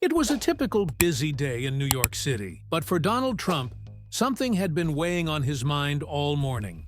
It was a typical busy day in New York City, but for Donald Trump, something had been weighing on his mind all morning.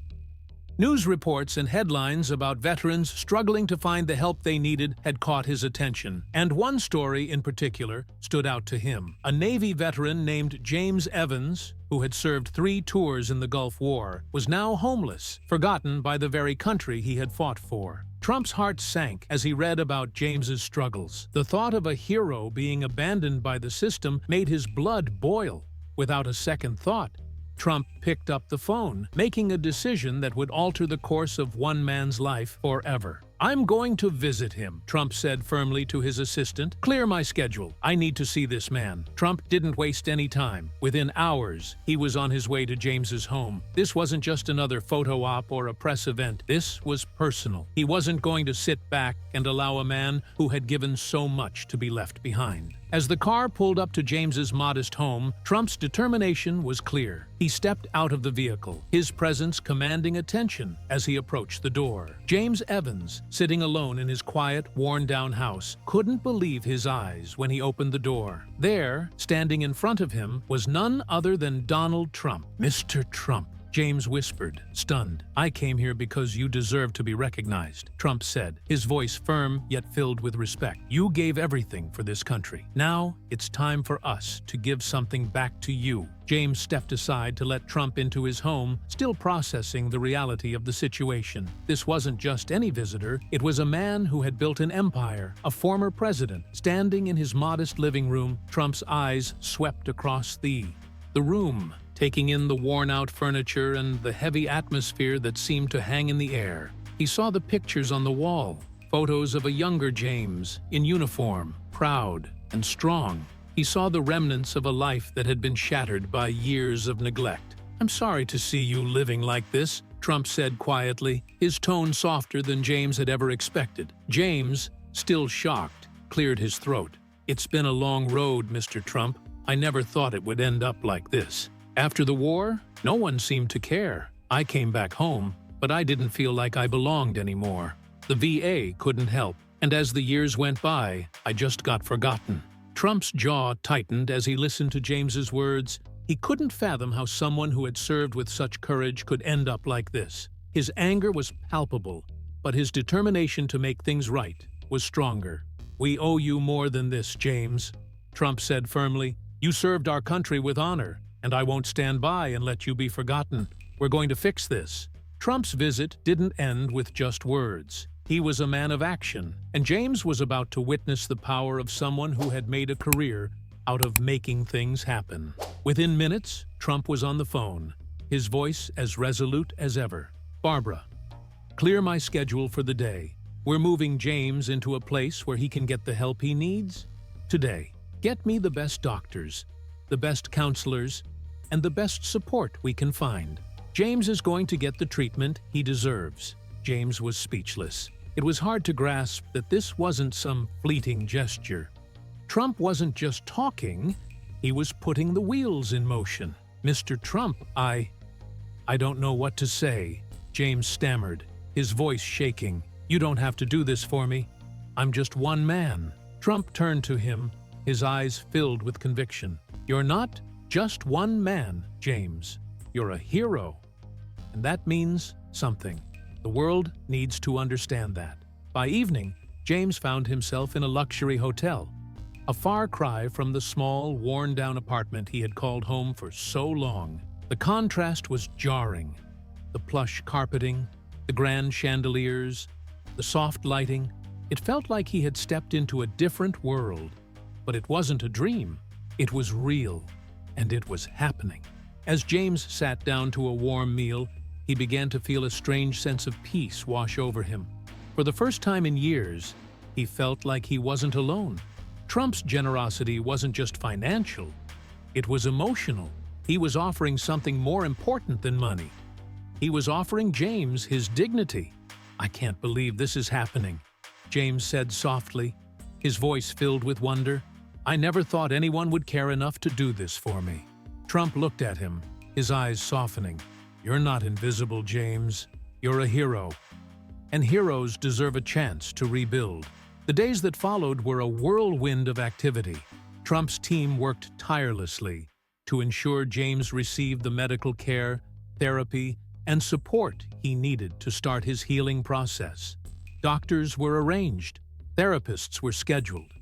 News reports and headlines about veterans struggling to find the help they needed had caught his attention, and one story in particular stood out to him. A Navy veteran named James Evans, who had served 3 tours in the Gulf War, was now homeless, forgotten by the very country he had fought for. Trump's heart sank as he read about James's struggles. The thought of a hero being abandoned by the system made his blood boil. Without a second thought, Trump picked up the phone, making a decision that would alter the course of one man's life forever. "I'm going to visit him," Trump said firmly to his assistant. "Clear my schedule. I need to see this man." Trump didn't waste any time. Within hours, he was on his way to James's home. This wasn't just another photo op or a press event. This was personal. He wasn't going to sit back and allow a man who had given so much to be left behind. As the car pulled up to James's modest home, Trump's determination was clear. He stepped out of the vehicle, his presence commanding attention as he approached the door. James Evans, sitting alone in his quiet, worn-down house, couldn't believe his eyes when he opened the door. There, standing in front of him, was none other than Donald Trump. "Mr. Trump," James whispered, stunned. "I came here because you deserve to be recognized," Trump said, his voice firm yet filled with respect. "You gave everything for this country. Now, it's time for us to give something back to you." James stepped aside to let Trump into his home, still processing the reality of the situation. This wasn't just any visitor, it was a man who had built an empire, a former president. Standing in his modest living room, Trump's eyes swept across the room, taking in the worn-out furniture and the heavy atmosphere that seemed to hang in the air. He saw the pictures on the wall, photos of a younger James, in uniform, proud and strong. He saw the remnants of a life that had been shattered by years of neglect. "I'm sorry to see you living like this," Trump said quietly, his tone softer than James had ever expected. James, still shocked, cleared his throat. "It's been a long road, Mr. Trump. I never thought it would end up like this. After the war, no one seemed to care. I came back home, but I didn't feel like I belonged anymore. The VA couldn't help, and as the years went by, I just got forgotten." Trump's jaw tightened as he listened to James's words. He couldn't fathom how someone who had served with such courage could end up like this. His anger was palpable, but his determination to make things right was stronger. "We owe you more than this, James," Trump said firmly. "You served our country with honor, and I won't stand by and let you be forgotten. We're going to fix this." Trump's visit didn't end with just words. He was a man of action, and James was about to witness the power of someone who had made a career out of making things happen. Within minutes, Trump was on the phone, his voice as resolute as ever. "Barbara, clear my schedule for the day. We're moving James into a place where he can get the help he needs today. Get me the best doctors, the best counselors, and the best support we can find. James is going to get the treatment he deserves." James was speechless. It was hard to grasp that this wasn't some fleeting gesture. Trump wasn't just talking, he was putting the wheels in motion. "Mr. Trump, I don't know what to say," James stammered, his voice shaking. "You don't have to do this for me. I'm just one man." Trump turned to him, his eyes filled with conviction. "You're not just one man, James. You're a hero. And that means something. The world needs to understand that." By evening, James found himself in a luxury hotel, a far cry from the small, worn-down apartment he had called home for so long. The contrast was jarring. The plush carpeting, the grand chandeliers, the soft lighting. It felt like he had stepped into a different world. But it wasn't a dream. It was real, and it was happening. As James sat down to a warm meal, he began to feel a strange sense of peace wash over him. For the first time in years, he felt like he wasn't alone. Trump's generosity wasn't just financial, it was emotional. He was offering something more important than money. He was offering James his dignity. "I can't believe this is happening," James said softly, his voice filled with wonder. "I never thought anyone would care enough to do this for me." Trump looked at him, his eyes softening. "You're not invisible, James. You're a hero. And heroes deserve a chance to rebuild." The days that followed were a whirlwind of activity. Trump's team worked tirelessly to ensure James received the medical care, therapy, and support he needed to start his healing process. Doctors were arranged, therapists were scheduled.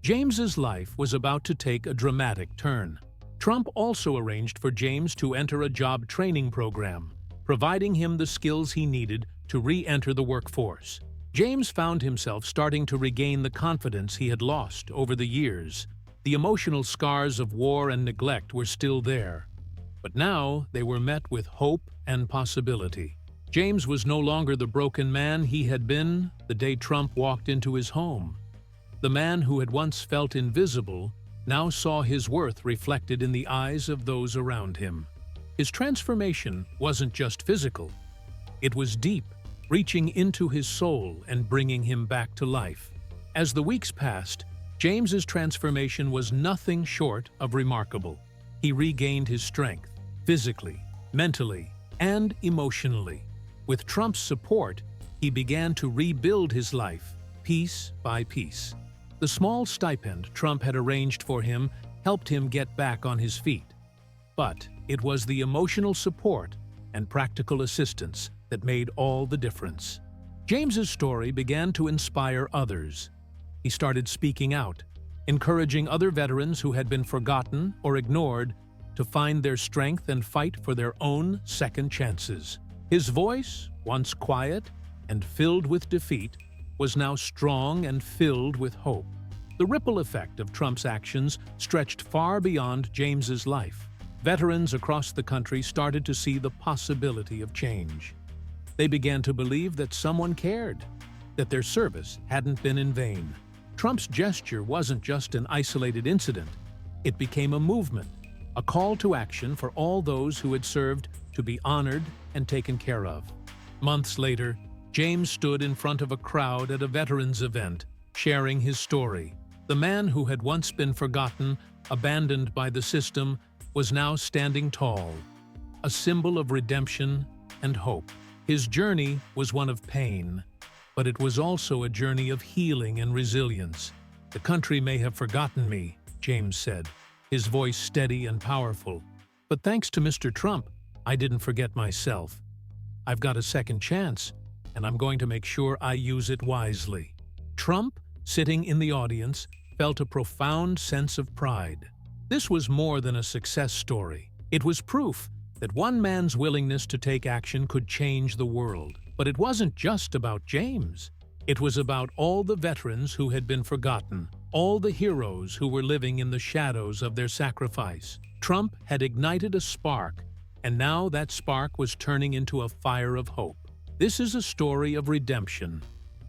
James's life was about to take a dramatic turn. Trump also arranged for James to enter a job training program, providing him the skills he needed to re-enter the workforce. James found himself starting to regain the confidence he had lost over the years. The emotional scars of war and neglect were still there, but now they were met with hope and possibility. James was no longer the broken man he had been the day Trump walked into his home. The man who had once felt invisible now saw his worth reflected in the eyes of those around him. His transformation wasn't just physical. It was deep, reaching into his soul and bringing him back to life. As the weeks passed, James's transformation was nothing short of remarkable. He regained his strength, physically, mentally, and emotionally. With Trump's support, he began to rebuild his life, piece by piece. The small stipend Trump had arranged for him helped him get back on his feet. But it was the emotional support and practical assistance that made all the difference. James's story began to inspire others. He started speaking out, encouraging other veterans who had been forgotten or ignored to find their strength and fight for their own second chances. His voice, once quiet and filled with defeat, was now strong and filled with hope. The ripple effect of Trump's actions stretched far beyond James's life. Veterans across the country started to see the possibility of change. They began to believe that someone cared, that their service hadn't been in vain. Trump's gesture wasn't just an isolated incident. It became a movement, a call to action for all those who had served to be honored and taken care of. Months later, James stood in front of a crowd at a veterans event, sharing his story. The man who had once been forgotten, abandoned by the system, was now standing tall, a symbol of redemption and hope. His journey was one of pain, but it was also a journey of healing and resilience. "The country may have forgotten me," James said, his voice steady and powerful. "But thanks to Mr. Trump, I didn't forget myself. I've got a second chance, and I'm going to make sure I use it wisely." Trump, sitting in the audience, felt a profound sense of pride. This was more than a success story. It was proof that one man's willingness to take action could change the world. But it wasn't just about James. It was about all the veterans who had been forgotten, all the heroes who were living in the shadows of their sacrifice. Trump had ignited a spark, and now that spark was turning into a fire of hope. This is a story of redemption,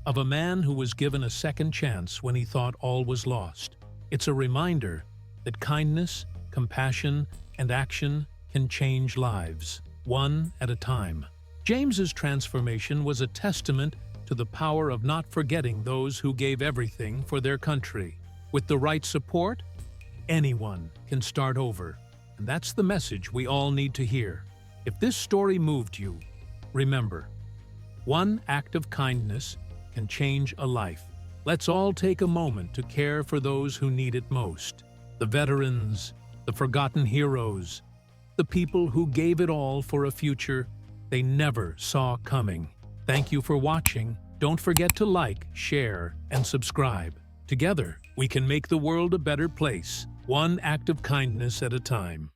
of a man who was given a second chance when he thought all was lost. It's a reminder that kindness, compassion, and action can change lives, one at a time. James's transformation was a testament to the power of not forgetting those who gave everything for their country. With the right support, anyone can start over. And that's the message we all need to hear. If this story moved you, remember, one act of kindness can change a life. Let's all take a moment to care for those who need it most. The veterans, the forgotten heroes, the people who gave it all for a future they never saw coming. Thank you for watching. Don't forget to like, share, and subscribe. Together, we can make the world a better place, one act of kindness at a time.